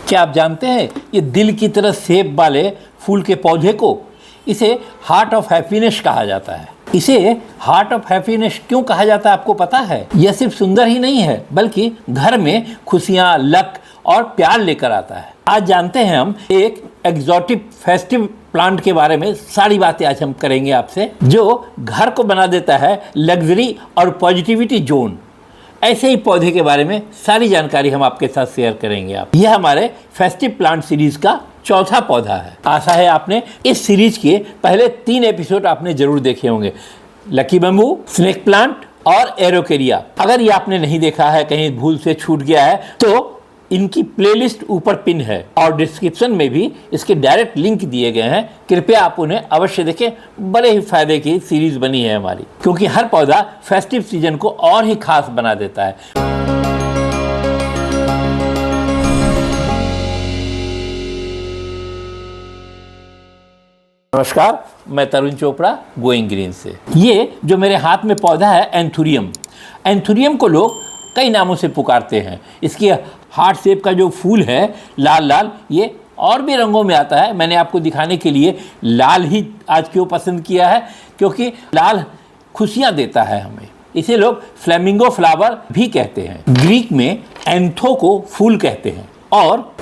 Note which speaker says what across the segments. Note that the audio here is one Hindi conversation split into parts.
Speaker 1: क्या आप जानते हैं ये दिल की तरह शेप वाले फूल के पौधे को इसे हार्ट ऑफ हैप्पीनेस कहा जाता है। इसे हार्ट ऑफ हैप्पीनेस क्यों कहा जाता है आपको पता है? यह सिर्फ सुंदर ही नहीं है बल्कि घर में खुशियां, लक और प्यार लेकर आता है। आज जानते हैं हम एक एग्जॉटिक फेस्टिव प्लांट के बारे में। सारी बातें आज हम करेंगे आपसे, जो घर को बना देता है लग्जरी और पॉजिटिविटी जोन। ऐसे ही पौधे के बारे में सारी जानकारी हम आपके साथ शेयर करेंगे। यह हमारे फेस्टिव प्लांट सीरीज का चौथा पौधा है। आशा है आपने इस सीरीज के पहले 3 एपिसोड आपने जरूर देखे होंगे, लकी बम्बू, स्नेक प्लांट और एरोकेरिया। अगर ये आपने नहीं देखा है, कहीं भूल से छूट गया है, तो इनकी प्लेलिस्ट ऊपर पिन है और डिस्क्रिप्शन में भी इसके डायरेक्ट लिंक दिए गए हैं। कृपया आप उन्हें अवश्य देखें। बड़े ही फायदे की सीरीज बनी है हमारी, क्योंकि हर पौधा फेस्टिव सीजन को और ही खास बना देता है। नमस्कार, मैं तरुण चोपड़ा, गोइंग ग्रीन से। ये जो मेरे हाथ में पौधा है एंथुरियम। एंथुरियम को लोग कई नामों से पुकारते हैं। इसकी हार्ट शेप का जो फूल है लाल लाल, ये और भी रंगों में आता है। मैंने आपको दिखाने के लिए लाल ही आज क्यों पसंद किया है, क्योंकि लाल खुशियाँ देता है हमें। इसे लोग फ्लेमिंगो फ्लावर भी कहते हैं। ग्रीक में एंथो को फूल कहते हैं और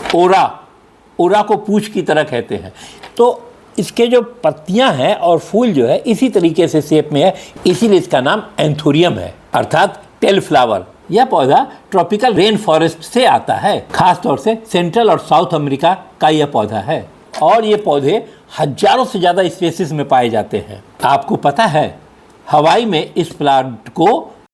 Speaker 1: ओरा को पूंछ की तरह कहते हैं। तो इसके जो पत्तियां हैं और फूल जो है इसी तरीके से शेप में है, इसीलिए इसका नाम एंथोरियम है, अर्थात टेल फ्लावर। यह पौधा ट्रॉपिकल रेन फॉरेस्ट से आता है। खास तौर से सेंट्रल और साउथ अमेरिका का यह पौधा है और ये पौधे हजारों से ज़्यादा स्पीशीज में पाए जाते हैं। आपको पता है हवाई में इस प्लांट को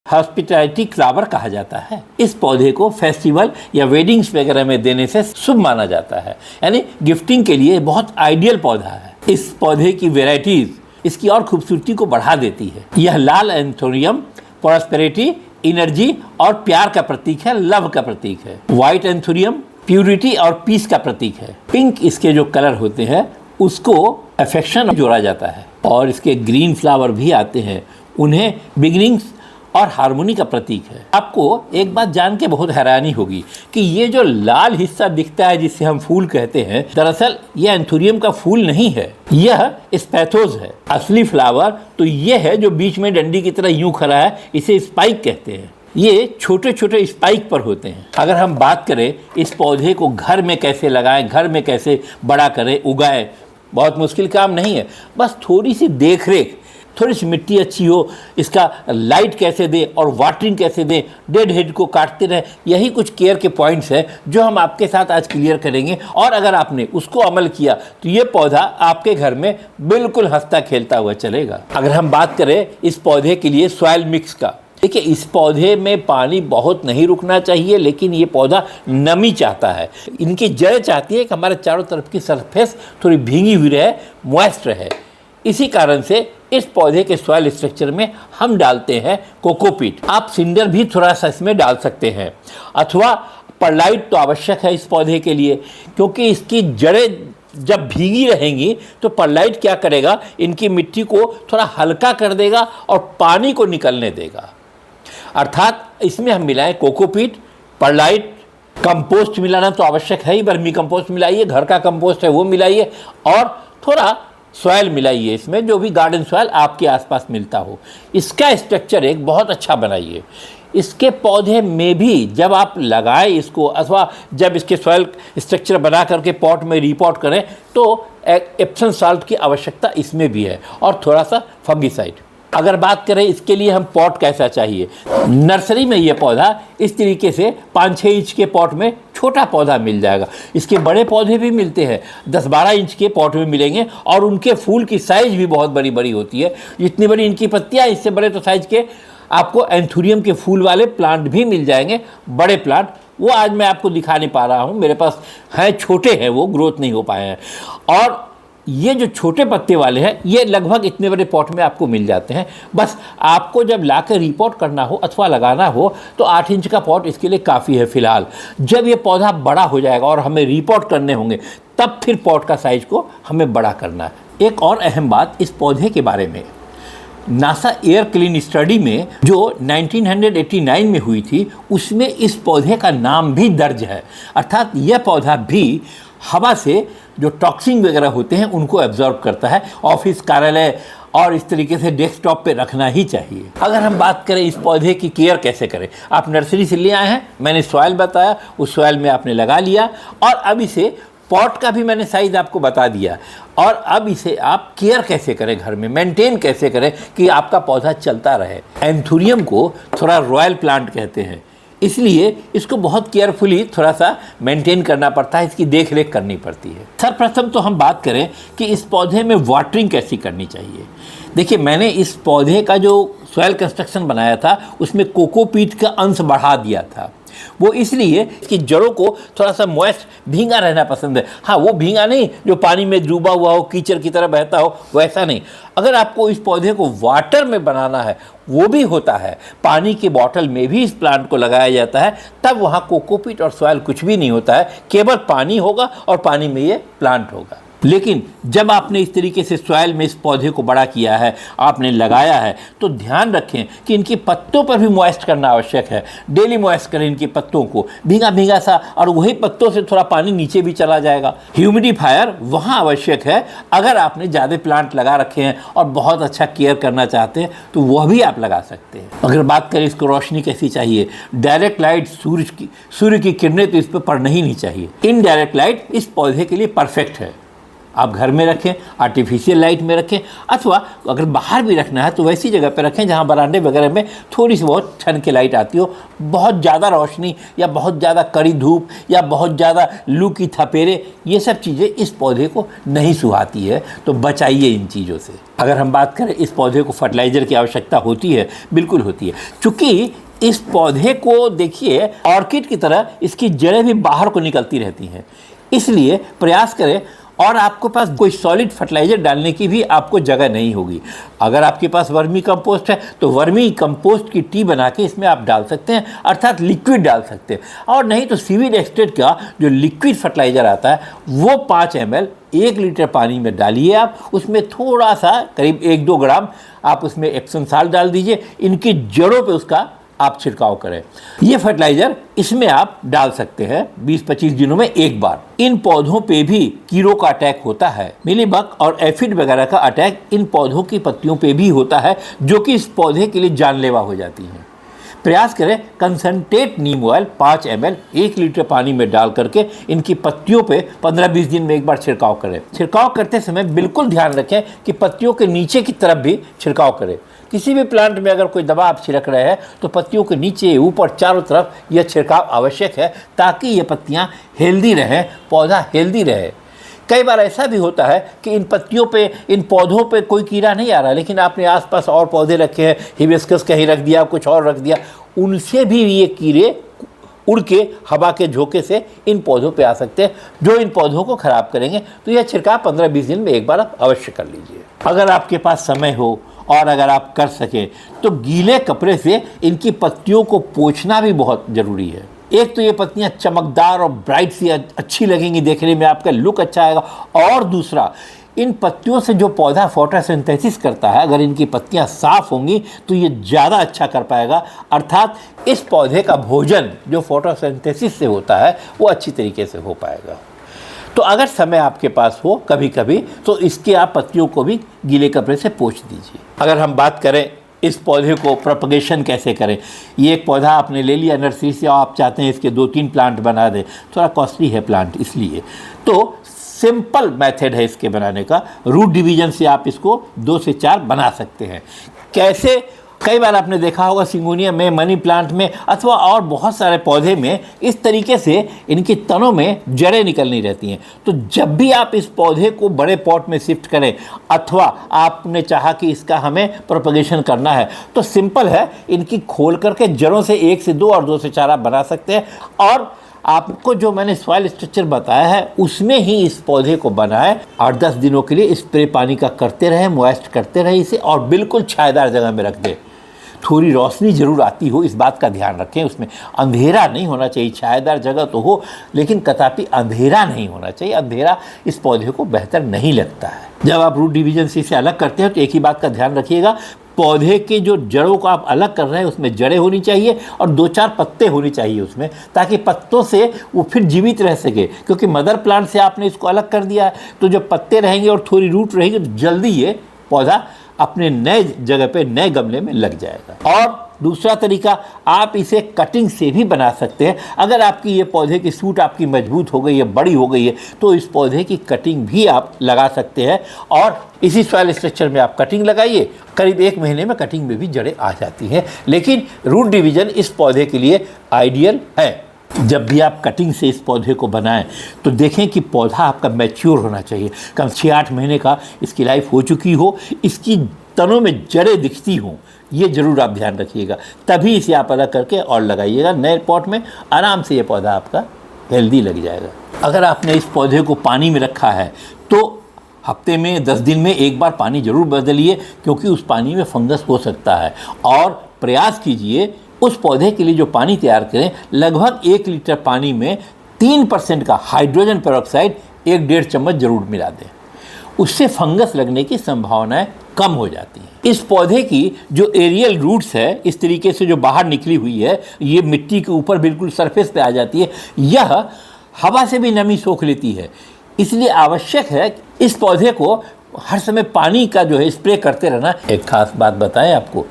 Speaker 1: हॉस्पिटैलिटी फ्लावर कहा जाता है। इस पौधे को फेस्टिवल या वेडिंग्स वगैरह में देने से शुभ माना जाता है, यानी गिफ्टिंग के लिए बहुत आइडियल पौधा है। इस पौधे की वेराइटीज इसकी और खूबसूरती को बढ़ा देती है। यह लाल एंथोरियम प्रॉस्पेरिटी, एनर्जी और प्यार का प्रतीक है, लव का प्रतीक है। व्हाइट एंथोरियम प्यूरिटी और पीस का प्रतीक है। पिंक इसके जो कलर होते हैं उसको अफेक्शन जोड़ा जाता है और इसके ग्रीन फ्लावर भी आते हैं, उन्हें बिगिनिंग्स और हार्मोनी का प्रतीक है। आपको एक बात जान के बहुत हैरानी होगी कि ये जो लाल हिस्सा दिखता है जिसे हम फूल कहते हैं, दरअसल यह एंथोरियम का फूल नहीं है, यह स्पैथोज है। असली फ्लावर तो ये है जो बीच में डंडी की तरह यूं खड़ा है, इसे स्पाइक कहते हैं। ये छोटे छोटे स्पाइक पर होते हैं। अगर हम बात करें इस पौधे को घर में कैसे लगाएं, घर में कैसे बड़ा करें, उगाएं, बहुत मुश्किल काम नहीं है। बस थोड़ी सी देख रेख, थोड़ी सी मिट्टी अच्छी हो, इसका लाइट कैसे दे और वाटरिंग कैसे दे, डेड हेड को काटते रहे, यही कुछ केयर के पॉइंट्स हैं जो हम आपके साथ आज क्लियर करेंगे। और अगर आपने उसको अमल किया तो ये पौधा आपके घर में बिल्कुल हंसता खेलता हुआ चलेगा। अगर हम बात करें इस पौधे के लिए सॉइल मिक्स का, देखिए इस पौधे में पानी बहुत नहीं रुकना चाहिए, लेकिन ये पौधा नमी चाहता है। इनकी जड़ चाहती है कि हमारे चारों तरफ की सरफेस थोड़ी भींगी हुई रहे, मॉइस्ट रहे। इसी कारण से इस पौधे के सॉइल स्ट्रक्चर में हम डालते हैं कोकोपीट। आप सिंडर भी थोड़ा सा इसमें डाल सकते हैं, अथवा परलाइट तो आवश्यक है इस पौधे के लिए, क्योंकि इसकी जड़ें जब भीगी रहेंगी तो परलाइट क्या करेगा, इनकी मिट्टी को थोड़ा हल्का कर देगा और पानी को निकलने देगा। अर्थात इसमें हम मिलाएं कोकोपीट, परलाइट, कंपोस्ट मिलाना तो आवश्यक है ही, वर्मी कंपोस्ट मिलाइए, घर का कंपोस्ट है वो मिलाइए, और थोड़ा सॉयल मिलाइए इसमें, जो भी गार्डन सॉयल आपके आसपास मिलता हो। इसका स्ट्रक्चर एक बहुत अच्छा बनाइए। इसके पौधे में भी जब आप लगाएं इसको, अथवा जब इसके सॉयल स्ट्रक्चर बना करके पॉट में रिपॉट करें, तो एप्सम साल्ट की आवश्यकता इसमें भी है और थोड़ा सा फंगिसाइड। अगर बात करें इसके लिए हम पॉट कैसा चाहिए, नर्सरी में ये पौधा इस तरीके से 5-6 इंच के पॉट में छोटा पौधा मिल जाएगा। इसके बड़े पौधे भी मिलते हैं, 10-12 इंच के पॉट में मिलेंगे, और उनके फूल की साइज भी बहुत बड़ी बड़ी होती है। जितनी बड़ी इनकी पत्तियाँ, इससे बड़े तो साइज के आपको एंथोरियम के फूल वाले प्लांट भी मिल जाएंगे, बड़े प्लांट। वो आज मैं आपको दिखा नहीं पा रहा हूँ, मेरे पास हैं, छोटे हैं, वो ग्रोथ नहीं हो पाए हैं। और ये जो छोटे पत्ते वाले हैं ये लगभग इतने बड़े पॉट में आपको मिल जाते हैं। बस आपको जब लाकर रिपोर्ट करना हो अथवा लगाना हो तो 8 इंच का पॉट इसके लिए काफ़ी है फिलहाल। जब ये पौधा बड़ा हो जाएगा और हमें रिपोर्ट करने होंगे तब फिर पॉट का साइज को हमें बड़ा करना है। एक और अहम बात इस पौधे के बारे में, नासा एयर क्लीन स्टडी में जो 1989 में हुई थी, उसमें इस पौधे का नाम भी दर्ज है। अर्थात यह पौधा भी हवा से जो टॉक्सिन वगैरह होते हैं उनको एब्जॉर्ब करता है। ऑफिस, कार्यालय और इस तरीके से डेस्कटॉप पे रखना ही चाहिए। अगर हम बात करें इस पौधे की केयर कैसे करें, आप नर्सरी से ले आए हैं, मैंने सॉइल बताया, उस सॉइल में आपने लगा लिया और अब इसे पॉट का भी मैंने साइज़ आपको बता दिया और अब इसे आप केयर कैसे करें, घर में मेंटेन कैसे करें कि आपका पौधा चलता रहे। एंथुरियम को थोड़ा रॉयल प्लांट कहते हैं, इसलिए इसको बहुत केयरफुली थोड़ा सा मेंटेन करना पड़ता है, इसकी देख रेख करनी पड़ती है। सर्वप्रथम तो हम बात करें कि इस पौधे में वाटरिंग कैसी करनी चाहिए। देखिए, मैंने इस पौधे का जो सॉइल कंस्ट्रक्शन बनाया था उसमें कोकोपीट का अंश बढ़ा दिया था। वो इसलिए कि जड़ों को थोड़ा सा मॉइस्ट, भींगा रहना पसंद है। हाँ, वो भींगा नहीं जो पानी में डूबा हुआ हो, कीचड़ की तरह बहता हो, वैसा नहीं। अगर आपको इस पौधे को वाटर में बनाना है, वो भी होता है, पानी के बॉटल में भी इस प्लांट को लगाया जाता है, तब वहाँ कोकोपीट और सॉइल कुछ भी नहीं होता है, केवल पानी होगा और पानी में ये प्लांट होगा। लेकिन जब आपने इस तरीके से सॉइल में इस पौधे को बड़ा किया है, आपने लगाया है, तो ध्यान रखें कि इनके पत्तों पर भी मॉइस्ट करना आवश्यक है। डेली मॉइस्ट करें इनके पत्तों को, भीगा भीगा सा, और वही पत्तों से थोड़ा पानी नीचे भी चला जाएगा। ह्यूमिडिफायर वहाँ आवश्यक है। अगर आपने ज़्यादा प्लांट लगा रखे हैं और बहुत अच्छा केयर करना चाहते हैं तो वह भी आप लगा सकते हैं। अगर बात करें इसको रोशनी कैसी चाहिए, डायरेक्ट लाइट, सूर्य की किरणें तो इस पर पड़ना ही नहीं चाहिए। इनडायरेक्ट लाइट इस पौधे के लिए परफेक्ट है। आप घर में रखें, आर्टिफिशियल लाइट में रखें, अथवा अगर बाहर भी रखना है तो वैसी जगह पर रखें जहां बरामदे वगैरह में थोड़ी सी बहुत छन के लाइट आती हो। बहुत ज़्यादा रोशनी या बहुत ज़्यादा कड़ी धूप या बहुत ज़्यादा लू की थपेरे, ये सब चीज़ें इस पौधे को नहीं सुहाती है, तो बचाइए इन चीज़ों से। अगर हम बात करें इस पौधे को फर्टिलाइज़र की आवश्यकता होती है, बिल्कुल होती है। चूँकि इस पौधे को देखिए, ऑर्किड की तरह इसकी जड़ें भी बाहर को निकलती रहती हैं, इसलिए प्रयास करें। और आपके पास कोई सॉलिड फर्टिलाइज़र डालने की भी आपको जगह नहीं होगी। अगर आपके पास वर्मी कंपोस्ट है तो वर्मी कंपोस्ट की टी बना के इसमें आप डाल सकते हैं, अर्थात लिक्विड डाल सकते हैं। और नहीं तो सीवीड एक्सट्रैक्ट का जो लिक्विड फर्टिलाइज़र आता है वो 5 ml 1 लीटर पानी में डालिए। आप उसमें थोड़ा सा करीब 1-2 ग्राम आप उसमें एप्सम साल्ट डाल दीजिए, इनकी जड़ों पे उसका आप छिड़काव करें। ये फर्टिलाइजर इसमें आप डाल सकते हैं 20-25 दिनों में एक बार। इन पौधों पे भी कीड़ों का अटैक होता है, मिलीबग और एफिड वगैरह का अटैक इन पौधों की पत्तियों पे भी होता है, जो कि इस पौधे के लिए जानलेवा हो जाती हैं। प्रयास करें कंसनट्रेट नीम ऑयल 5 ml 1 लीटर पानी में डाल करके इनकी पत्तियों पे 15-20 दिन में एक बार छिड़काव करें। छिड़काव करते समय बिल्कुल ध्यान रखें कि पत्तियों के नीचे की तरफ भी छिड़काव करें। किसी भी प्लांट में अगर कोई दवा आप छिड़क रहे हैं तो पत्तियों के नीचे, ऊपर, चारों तरफ यह छिड़काव आवश्यक है, ताकि ये पत्तियां हेल्दी रहें, पौधा हेल्दी रहे। कई बार ऐसा भी होता है कि इन पत्तियों पे, इन पौधों पे कोई कीड़ा नहीं आ रहा, लेकिन आपने आसपास और पौधे रखे हैं, हिबिस्कस कहीं रख दिया, कुछ और रख दिया, उनसे भी ये कीड़े उड़ के हवा के झोंके से इन पौधों पे आ सकते हैं, जो इन पौधों को ख़राब करेंगे। तो यह छिड़काव 15-20 दिन में एक बार आप अवश्य कर लीजिए। अगर आपके पास समय हो और अगर आप कर सकें तो गीले कपड़े से इनकी पत्तियों को पोंछना भी बहुत ज़रूरी है। एक तो ये पत्तियां चमकदार और ब्राइट सी अच्छी लगेंगी, देखने में आपका लुक अच्छा आएगा, और दूसरा इन पत्तियों से जो पौधा फोटोसिंथेसिस करता है, अगर इनकी पत्तियां साफ होंगी तो ये ज़्यादा अच्छा कर पाएगा। अर्थात इस पौधे का भोजन जो फोटोसिंथेसिस से होता है वो अच्छी तरीके से हो पाएगा। तो अगर समय आपके पास हो कभी कभी तो इसके आप पत्तियों को भी गीले कपड़े से पोंछ दीजिए। अगर हम बात करें इस पौधे को प्रोपगेशन कैसे करें, ये एक पौधा आपने ले लिया नर्सरी से और आप चाहते हैं इसके 2-3 प्लांट बना दें, थोड़ा कॉस्टली है प्लांट, इसलिए तो सिंपल मेथड है इसके बनाने का। रूट डिवीजन से आप इसको 2 से 4 बना सकते हैं। कैसे? कई बार आपने देखा होगा सिंगोनिया में, मनी प्लांट में, अथवा और बहुत सारे पौधे में इस तरीके से इनकी तनों में जड़ें निकलनी रहती हैं। तो जब भी आप इस पौधे को बड़े पॉट में शिफ्ट करें, अथवा आपने चाहा कि इसका हमें प्रोपगेशन करना है, तो सिंपल है, इनकी खोल करके जड़ों से 1 से 2 और 2 से 4 आप बना सकते हैं। और आपको जो मैंने सॉइल स्ट्रक्चर बताया है उसमें ही इस पौधे को बनाएं। 8-10 दिनों के लिए स्प्रे पानी का करते रहें, मॉइस्ट करते रहें इसे, और बिल्कुल छायादार जगह में रख दें। थोड़ी रोशनी ज़रूर आती हो, इस बात का ध्यान रखें, उसमें अंधेरा नहीं होना चाहिए। छायादार जगह तो हो लेकिन कदापि अंधेरा नहीं होना चाहिए। अंधेरा इस पौधे को बेहतर नहीं लगता है। जब आप रूट डिवीजन से इसे अलग करते हैं तो एक ही बात का ध्यान रखिएगा, पौधे के जो जड़ों को आप अलग कर रहे हैं उसमें जड़ें होनी चाहिए और 2-4 पत्ते होने चाहिए उसमें, ताकि पत्तों से वो फिर जीवित रह सके। क्योंकि मदर प्लांट से आपने इसको अलग कर दिया है, तो जब पत्ते रहेंगे और थोड़ी रूट रहेगी तो जल्दी ये पौधा अपने नए जगह पे नए गमले में लग जाएगा। और दूसरा तरीका, आप इसे कटिंग से भी बना सकते हैं। अगर आपकी ये पौधे की सूट आपकी मजबूत हो गई है, बड़ी हो गई है, तो इस पौधे की कटिंग भी आप लगा सकते हैं और इसी सॉइल स्ट्रक्चर में आप कटिंग लगाइए। करीब 1 महीने में कटिंग में भी जड़ें आ जाती हैं। लेकिन रूट डिवीजन इस पौधे के लिए आइडियल है। जब भी आप कटिंग से इस पौधे को बनाएं तो देखें कि पौधा आपका मैच्योर होना चाहिए, कम 6-8 महीने का इसकी लाइफ हो चुकी हो, इसकी तनों में जड़ें दिखती हों, ये ज़रूर आप ध्यान रखिएगा। तभी इसे आप अलग करके और लगाइएगा नए पॉट में, आराम से ये पौधा आपका हेल्दी लग जाएगा। अगर आपने इस पौधे को पानी में रखा है तो हफ्ते में 10 दिन में एक बार पानी ज़रूर बदलिए, क्योंकि उस पानी में फंगस हो सकता है। और प्रयास कीजिए उस पौधे के लिए जो पानी तैयार करें, लगभग 1 लीटर पानी में 3% का हाइड्रोजन पेरोक्साइड 1-1.5 चम्मच ज़रूर मिला दें। उससे फंगस लगने की संभावनाएं कम हो जाती हैं। इस पौधे की जो एरियल रूट्स है, इस तरीके से जो बाहर निकली हुई है, ये मिट्टी के ऊपर बिल्कुल सरफेस पे आ जाती है। यह हवा से भी नमी सोख लेती है, इसलिए आवश्यक है कि इस पौधे को हर समय पानी का जो है स्प्रे करते रहना। एक खास बात बताएं आपको,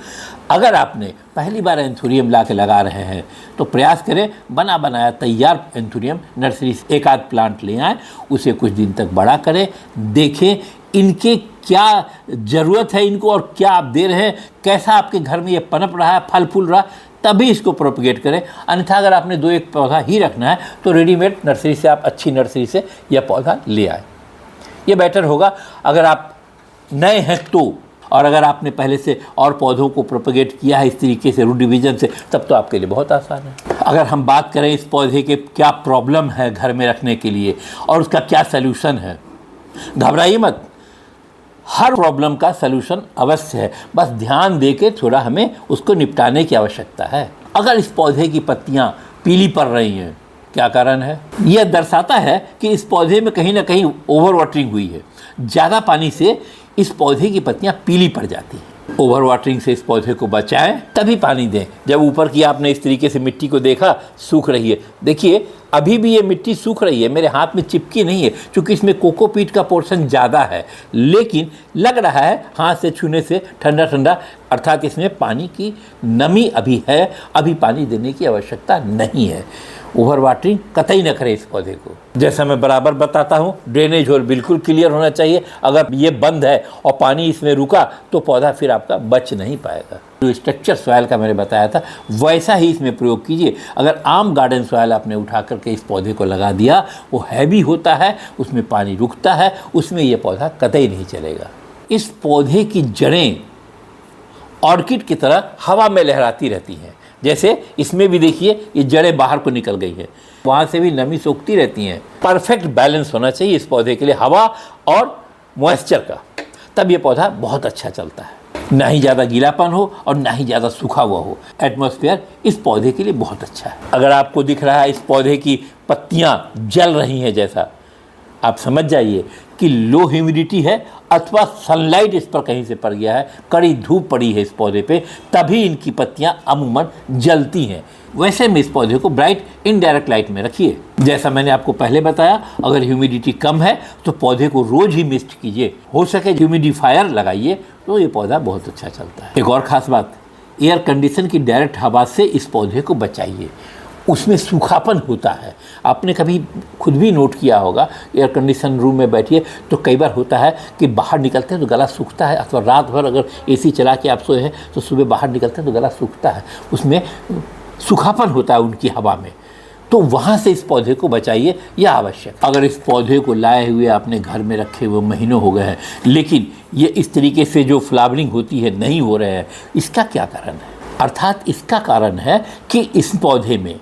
Speaker 1: अगर आपने पहली बार एंथुरियम ला के लगा रहे हैं तो प्रयास करें बना बनाया तैयार एंथुरियम नर्सरी से 1-आध प्लांट ले आएँ, उसे कुछ दिन तक बड़ा करें, देखें इनके क्या ज़रूरत है इनको और क्या आप दे रहे हैं, कैसा आपके घर में ये पनप रहा है, फल फूल रहा, तभी इसको प्रोपगेट करें। अन्यथा अगर आपने 2-1 पौधा ही रखना है तो रेडीमेड नर्सरी से, आप अच्छी नर्सरी से यह पौधा ले आए, ये बेटर होगा अगर आप नए हैं तो। और अगर आपने पहले से और पौधों को प्रोपगेट किया है इस तरीके से रूट डिवीजन से, तब तो आपके लिए बहुत आसान है। अगर हम बात करें इस पौधे के क्या प्रॉब्लम है घर में रखने के लिए और उसका क्या सल्यूशन है, घबराइए मत, हर प्रॉब्लम का सल्यूशन अवश्य है, बस ध्यान दे के थोड़ा हमें उसको निपटाने की आवश्यकता है। अगर इस पौधे की पत्तियाँ पीली पड़ रही हैं, क्या कारण है? यह दर्शाता है कि इस पौधे में कहीं ना कहीं ओवर वाटरिंग हुई है। ज़्यादा पानी से इस पौधे की पत्तियां पीली पड़ जाती हैं। ओवर वाटरिंग से इस पौधे को बचाएं, तभी पानी दें। जब ऊपर की आपने इस तरीके से मिट्टी को देखा सूख रही है, देखिए अभी भी ये मिट्टी सूख रही है, मेरे हाथ में चिपकी नहीं है क्योंकि इसमें कोकोपीट का पोर्शन ज़्यादा है, लेकिन लग रहा है हाथ से छूने से ठंडा ठंडा, अर्थात इसमें पानी की नमी अभी है, अभी पानी देने की आवश्यकता नहीं है। ओवर वाटरिंग कतई न करें इस पौधे को। जैसा मैं बराबर बताता हूँ, ड्रेनेज होल बिल्कुल क्लियर होना चाहिए। अगर ये बंद है और पानी इसमें रुका तो पौधा फिर आपका बच नहीं पाएगा। जो स्ट्रक्चर सॉइल का मैंने बताया था वैसा ही इसमें प्रयोग कीजिए। अगर आम गार्डन सॉइल आपने उठा करके इस पौधे को लगा दिया, वो हैवी होता है, उसमें पानी रुकता है, उसमें ये पौधा कतई नहीं चलेगा। इस पौधे की जड़ें ऑर्किड की तरह हवा में लहराती रहती हैं। जैसे इसमें भी देखिए ये जड़ें बाहर को निकल गई हैं, वहाँ से भी नमी सोखती रहती हैं। परफेक्ट बैलेंस होना चाहिए इस पौधे के लिए हवा और मॉइस्चर का, तब ये पौधा बहुत अच्छा चलता है। ना ही ज़्यादा गीलापन हो और ना ही ज़्यादा सूखा हुआ हो, एटमॉस्फेयर इस पौधे के लिए बहुत अच्छा है। अगर आपको दिख रहा है इस पौधे की पत्तियाँ जल रही हैं जैसा, आप समझ जाइए कि लो ह्यूमिडिटी है अथवा सनलाइट इस पर कहीं से पड़ गया है, कड़ी धूप पड़ी है इस पौधे पे, तभी इनकी पत्तियां अमूमन जलती हैं। वैसे में इस पौधे को ब्राइट इनडायरेक्ट लाइट में रखिए। जैसा मैंने आपको पहले बताया, अगर ह्यूमिडिटी कम है तो पौधे को रोज़ ही मिस्ट कीजिए, हो सके ह्यूमिडिफायर लगाइए तो ये पौधा बहुत अच्छा चलता है। एक और ख़ास बात, एयर कंडीशन की डायरेक्ट हवा से इस पौधे को बचाइए, उसमें सूखापन होता है। आपने कभी खुद भी नोट किया होगा, एयर कंडीशन रूम में बैठिए तो कई बार होता है कि बाहर निकलते हैं तो गला सूखता है, अथवा रात भर अगर एसी चला के आप सोए हैं तो सुबह बाहर निकलते हैं तो गला सूखता है, उसमें सूखापन होता है उनकी हवा में, तो वहाँ से इस पौधे को बचाइए, यह आवश्यक। अगर इस पौधे को लाए हुए आपने घर में रखे हुए महीनों हो गए हैं, लेकिन ये इस तरीके से जो फ्लावरिंग होती है नहीं हो रहे हैं, इसका क्या कारण है? अर्थात इसका कारण है कि इस पौधे में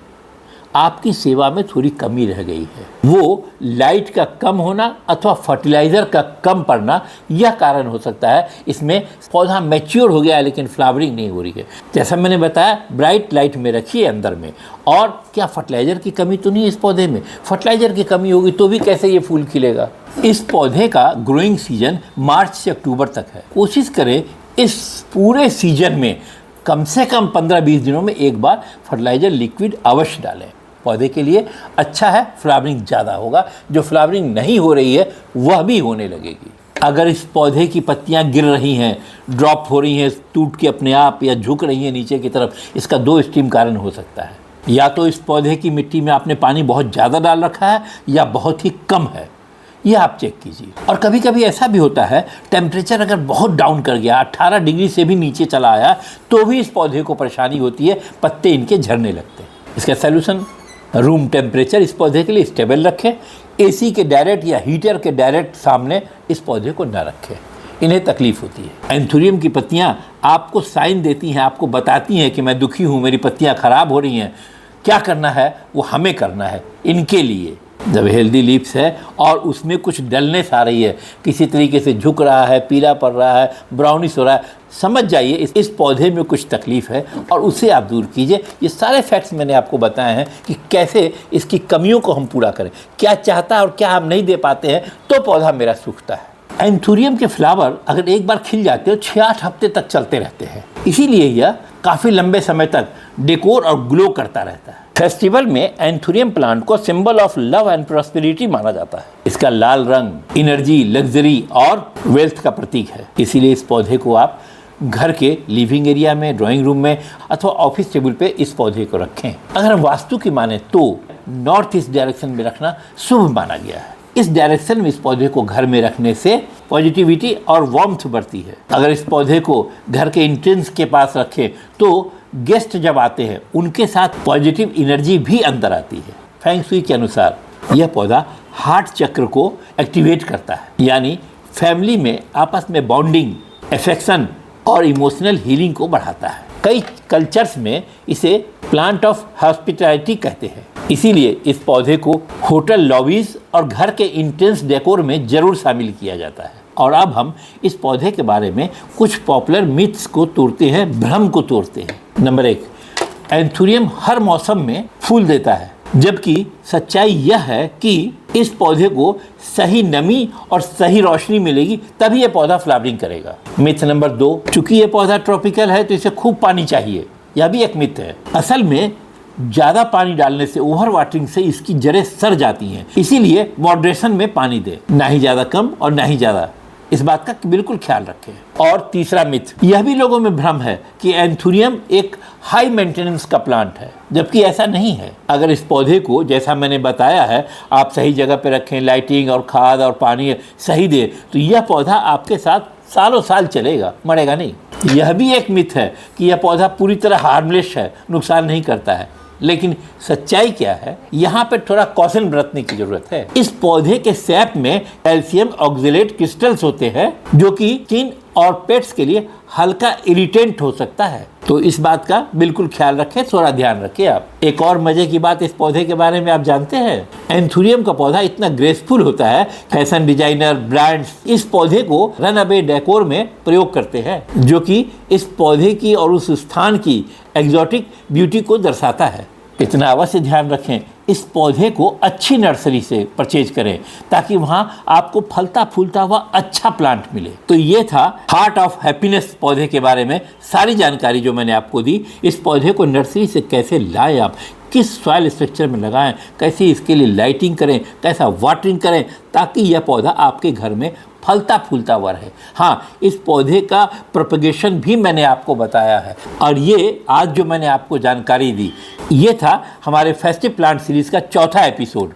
Speaker 1: आपकी सेवा में थोड़ी कमी रह गई है। वो लाइट का कम होना अथवा फर्टिलाइज़र का कम पड़ना, यह कारण हो सकता है। इसमें पौधा मैच्योर हो गया है लेकिन फ्लावरिंग नहीं हो रही है। जैसा मैंने बताया, ब्राइट लाइट में रखिए अंदर में। और क्या फर्टिलाइज़र की कमी तो नहीं है इस पौधे में? फर्टिलाइज़र की कमी होगी तो भी कैसे ये फूल खिलेगा? इस पौधे का ग्रोइंग सीजन मार्च से अक्टूबर तक है। कोशिश करें इस पूरे सीजन में कम से कम 15-20 दिनों में एक बार फर्टिलाइज़र लिक्विड अवश्य डालें। पौधे के लिए अच्छा है, फ्लावरिंग ज़्यादा होगा। जो फ्लावरिंग नहीं हो रही है वह भी होने लगेगी। अगर इस पौधे की पत्तियां गिर रही हैं, ड्रॉप हो रही हैं टूट के अपने आप, या झुक रही हैं नीचे की तरफ, इसका 2 एक्सट्रीम कारण हो सकता है। या तो इस पौधे की मिट्टी में आपने पानी बहुत ज़्यादा डाल रखा है या बहुत ही कम है, यह आप चेक कीजिए। और कभी कभी ऐसा भी होता है, टेम्परेचर अगर बहुत डाउन कर गया, 18 डिग्री से भी नीचे चला आया, तो भी इस पौधे को परेशानी होती है, पत्ते इनके झड़ने लगते हैं। इसका सलूशन, रूम टेम्परेचर इस पौधे के लिए स्टेबल रखें। एसी के डायरेक्ट या हीटर के डायरेक्ट सामने इस पौधे को न रखें, इन्हें तकलीफ होती है। एंथुरियम की पत्तियां आपको साइन देती हैं, आपको बताती हैं कि मैं दुखी हूँ, मेरी पत्तियां खराब हो रही हैं। क्या करना है वो हमें करना है इनके लिए। जब हेल्दी लीव्स है और उसमें कुछ डलनेस आ रही है, किसी तरीके से झुक रहा है, पीला पड़ रहा है, ब्राउनिश हो रहा है, समझ जाइए इस पौधे में कुछ तकलीफ है और उसे आप दूर कीजिए। ये सारे फैक्ट्स मैंने आपको बताए हैं कि कैसे इसकी कमियों को हम पूरा करें, क्या चाहता है और क्या हम नहीं दे पाते हैं, तो पौधा मेरा सूखता है। एंथुरियम के फ्लावर अगर एक बार खिल जाते हैं 6-8 हफ्ते तक चलते रहते हैं, इसीलिए यह काफ़ी लंबे समय तक डेकोर और ग्लो करता रहता है। फेस्टिवल में एंथुरियम प्लांट को symbol of love and prosperity माना जाता है। इसका लाल रंग इनर्जी, लग्जरी और वेल्थ का प्रतीक है। इसीलिए इस पौधे को आप घर के लिविंग एरिया में, ड्राइंग रूम में अथवा ऑफिस टेबल पे इस पौधे को रखें। अगर हम वास्तु की माने तो नॉर्थ ईस्ट डायरेक्शन में रखना शुभ माना गया है। इस डायरेक्शन में इस पौधे को घर में रखने से पॉजिटिविटी और वार्मथ बढ़ती है। अगर इस पौधे को घर के एंट्रेंस के पास रखें तो गेस्ट जब आते हैं उनके साथ पॉजिटिव एनर्जी भी अंदर आती है। फेंग शुई के अनुसार यह पौधा हार्ट चक्र को एक्टिवेट करता है, यानी फैमिली में आपस में बॉन्डिंग, अफेक्शन और इमोशनल हीलिंग को बढ़ाता है। कई कल्चर्स में इसे प्लांट ऑफ हॉस्पिटैलिटी कहते हैं। इसीलिए इस पौधे को होटल लॉबीज और घर के इंटेंस डेकोर में जरूर शामिल किया जाता है। और अब हम इस पौधे के बारे में कुछ पॉपुलर मिथ्स को तोड़ते हैं, भ्रम को तोड़ते हैं। नंबर 1, एंथुरियम हर मौसम में फूल देता है, जबकि सच्चाई यह है कि इस पौधे को सही नमी और सही रोशनी मिलेगी तभी यह पौधा फ्लावरिंग करेगा। मिथ नंबर 2, चूंकि यह पौधा ट्रॉपिकल है तो इसे खूब पानी चाहिए, यह भी एक मिथ है। असल में ज़्यादा पानी डालने से, ओवर वाटरिंग से इसकी जड़ें सड़ जाती हैं, इसीलिए मॉडरेशन में पानी दें, ना ही ज़्यादा कम और ना ही ज़्यादा। इस बात का बिल्कुल ख्याल रखें। और तीसरा मिथ, यह भी लोगों में भ्रम है कि एंथुरियम एक हाई मेंटेनेंस का प्लांट है, जबकि ऐसा नहीं है। अगर इस पौधे को जैसा मैंने बताया है आप सही जगह पर रखें, लाइटिंग और खाद और पानी सही दें, तो यह पौधा आपके साथ सालों साल चलेगा, मरेगा नहीं। यह भी एक मिथ है कि यह पौधा पूरी तरह हार्मलेस है, नुकसान नहीं करता है, लेकिन सच्चाई क्या है, यहाँ पे थोड़ा कॉशन बरतने की जरूरत है। इस पौधे के सैप में कैल्शियम ऑक्जेलेट क्रिस्टल्स होते हैं, जो कि स्किन और पेट्स के लिए हल्का इरिटेंट हो सकता है, तो इस बात का बिल्कुल ख्याल रखें, थोड़ा ध्यान रखें आप। एक और मजे की बात इस पौधे के बारे में आप जानते हैं, एंथुरियम का पौधा इतना ग्रेसफुल होता है, फैशन डिजाइनर, ब्रांड्स इस पौधे को रन अवे डेकोर में प्रयोग करते हैं, जो कि इस पौधे की और उस स्थान की एग्जॉटिक ब्यूटी को दर्शाता है। इतना अवश्य ध्यान रखें, इस पौधे को अच्छी नर्सरी से परचेज करें ताकि वहाँ आपको फलता फूलता हुआ अच्छा प्लांट मिले। तो ये था हार्ट ऑफ हैप्पीनेस पौधे के बारे में सारी जानकारी जो मैंने आपको दी। इस पौधे को नर्सरी से कैसे लाएं, आप किस सॉइल स्ट्रक्चर में लगाएं, कैसे इसके लिए लाइटिंग करें, कैसा वाटरिंग करें, ताकि यह पौधा आपके घर में फलता फूलता हुआ रहे। हाँ, इस पौधे का प्रोपगेशन भी मैंने आपको बताया है। और ये आज जो मैंने आपको जानकारी दी, ये था हमारे फेस्टिव प्लांट सीरीज़ का 4था एपिसोड।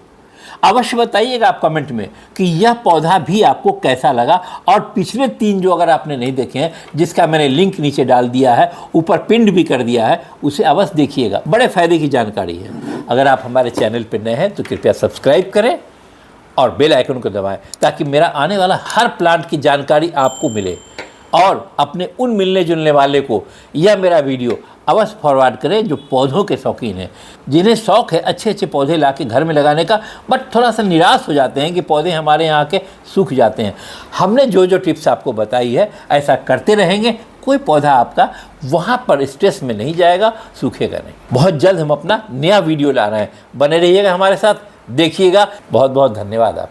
Speaker 1: अवश्य बताइएगा आप कमेंट में कि यह पौधा भी आपको कैसा लगा, और पिछले 3 जो अगर आपने नहीं देखे हैं, जिसका मैंने लिंक नीचे डाल दिया है, ऊपर पिंड भी कर दिया है, उसे अवश्य देखिएगा, बड़े फ़ायदे की जानकारी है। अगर आप हमारे चैनल पर नए हैं तो कृपया सब्सक्राइब करें और बेल आइकन को दबाएं ताकि मेरा आने वाला हर प्लांट की जानकारी आपको मिले। और अपने उन मिलने जुलने वाले को यह मेरा वीडियो अवश्य फॉरवर्ड करें जो पौधों के शौकीन हैं, जिन्हें शौक़ है अच्छे अच्छे पौधे ला के घर में लगाने का, बट थोड़ा सा निराश हो जाते हैं कि पौधे हमारे यहाँ के सूख जाते हैं। हमने जो जो टिप्स आपको बताई है ऐसा करते रहेंगे, कोई पौधा आपका वहाँ पर स्ट्रेस में नहीं जाएगा, सूखेगा नहीं। बहुत जल्द हम अपना नया वीडियो ला रहे हैं, बने रहिएगा हमारे साथ, देखिएगा। बहुत बहुत धन्यवाद आप।